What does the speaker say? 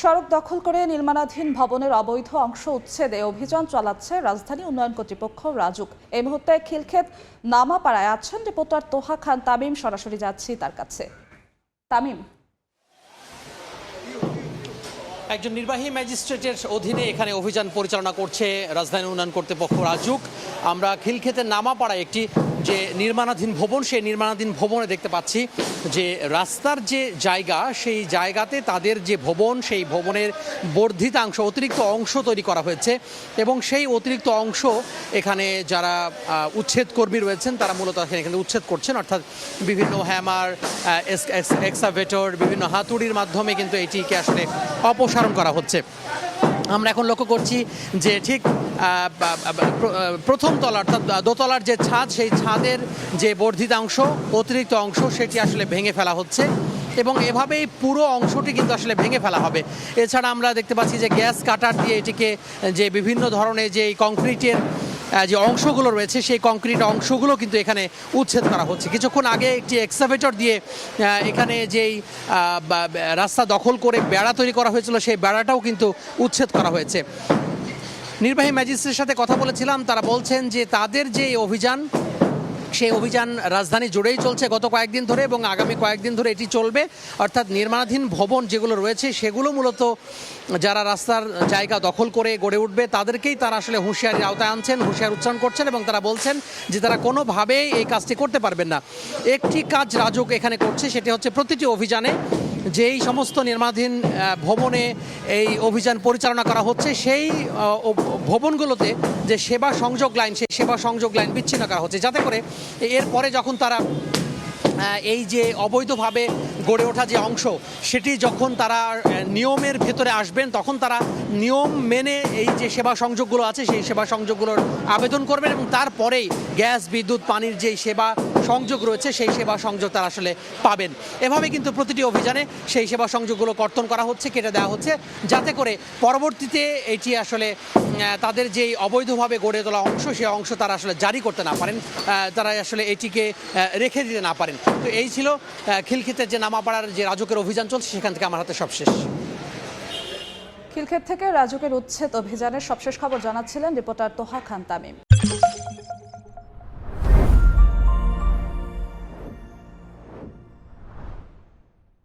সড়ক দখল করে নির্মাণাধীন ভবনের অবৈধ অংশ উচ্ছেদে অভিযান চালাচ্ছে রাজধানী উন্নয়ন কর্তৃপক্ষ রাজুক। এই মুহূর্তে খিলক্ষেত নামাপাড়ায় আছেন রিপোর্টার তোহা খান তামিম। সরাসরি যাচ্ছি তার কাছে। তামিম, একজন নির্বাহী ম্যাজিস্ট্রেটের অধীনে এখানে অভিযান পরিচালনা করছে রাজধানী উন্নয়ন কর্তৃপক্ষ রাজুক। আমরা খিলক্ষেতের নামাপাড়ায় একটি যে নির্মাণাধীন ভবন, সেই নির্মাণাধীন ভবনে দেখতে পাচ্ছি যে রাস্তার যে জায়গা, সেই জায়গাতে তাদের যে ভবন, সেই ভবনের বর্ধিতাংশ অতিরিক্ত অংশ তৈরি করা হয়েছে এবং সেই অতিরিক্ত অংশ এখানে যারা উচ্ছেদ কর্মী রয়েছেন তারা মূলত এখানে উচ্ছেদ করছেন, অর্থাৎ বিভিন্ন হ্যামার, এক্সাভেটর, বিভিন্ন হাতুড়ির মাধ্যমে কিন্তু এটিকে আসলে অপসারণ করা হচ্ছে। আমরা এখন লক্ষ্য করছি যে ঠিক প্রথম তলা অর্থাৎ দোতলার যে ছাদ, সেই ছাদের যে বর্ধিতাংশ অতিরিক্ত অংশ সেটি আসলে ভেঙে ফেলা হচ্ছে এবং এভাবেই পুরো অংশটি কিন্তু আসলে ভেঙে ফেলা হবে। এছাড়া আমরা দেখতে পাচ্ছি যে গ্যাস কাটার দিয়ে এটিকে যে বিভিন্ন ধরনের যে কংক্রিটের যে অংশগুলো রয়েছে সেই কংক্রিট অংশগুলো কিন্তু এখানে উচ্ছেদ করা হচ্ছে। কিছুক্ষণ আগে একটি এক্সাভেটর দিয়ে এখানে যেই রাস্তা দখল করে বেড়া তৈরি করা হয়েছিল সেই বেড়াটাও কিন্তু উচ্ছেদ করা হয়েছে। নির্বাহী ম্যাজিস্ট্রেটের সাথে কথা বলেছিলাম, তারা বলছেন যে তাদের যে অভিযান, সেই অভিযান রাজধানী জুড়েই চলছে গত কয়েকদিন ধরে এবং আগামী কয়েকদিন ধরে এটি চলবে। অর্থাৎ নির্মাণাধীন ভবন যেগুলো রয়েছে সেগুলো মূলত যারা রাস্তার জায়গা দখল করে গড়ে উঠবে তাদেরকেই তারা আসলে হুঁশিয়ারির আওতায় আনছেন, হুঁশিয়ার উচ্চারণ করছেন এবং তারা বলছেন যে তারা কোনোভাবেই এই কাজটি করতে পারবেন না। একটি কাজ রাজুক এখানে করছে, সেটি হচ্ছে প্রতিটি অভিযানে যেই সমস্ত নির্মাণাধীন ভবনে এই অভিযান পরিচালনা করা হচ্ছে সেই ভবনগুলোতে যে সেবা সংযোগ লাইন, সেই সেবা সংযোগ লাইন বিচ্ছিন্ন করা হচ্ছে, যাতে করে এরপরে যখন তারা এই যে অবৈধভাবে গড়ে ওঠা যে অংশ সেটি যখন তারা নিয়মের ভেতরে আসবেন তখন তারা নিয়ম মেনে এই যে সেবা সংযোগগুলো আছে সেই সেবা সংযোগগুলোর আবেদন করবেন এবং তারপরেই গ্যাস, বিদ্যুৎ, পানির যেই সেবা সংযোগ রয়েছে সেই সেবা সংযোগ তারা আসলে পাবেন। এভাবে কিন্তু প্রতিটি অভিযানে সেই সেবা সংযোগগুলো কর্তন করা হচ্ছে, কেটে দেওয়া হচ্ছে, যাতে করে পরবর্তীতে এটি আসলে তাদের যেই অবৈধভাবে গড়ে তোলা অংশ সেই অংশ তারা আসলে জারি করতে না পারেন, তারা আসলে এটিকে রেখে দিতে না পারেন। তো এই ছিল খিলক্ষেতের যে নামাপাড়ার যে রাজুকের অভিযান চলছে সেখান থেকে আমার হাতে সবশেষ। খিলক্ষেত থেকে রাজুকের উচ্ছেদ অভিযানের সবশেষ খবর জানাচ্ছিলেন রিপোর্টার তোহা খান তামিম।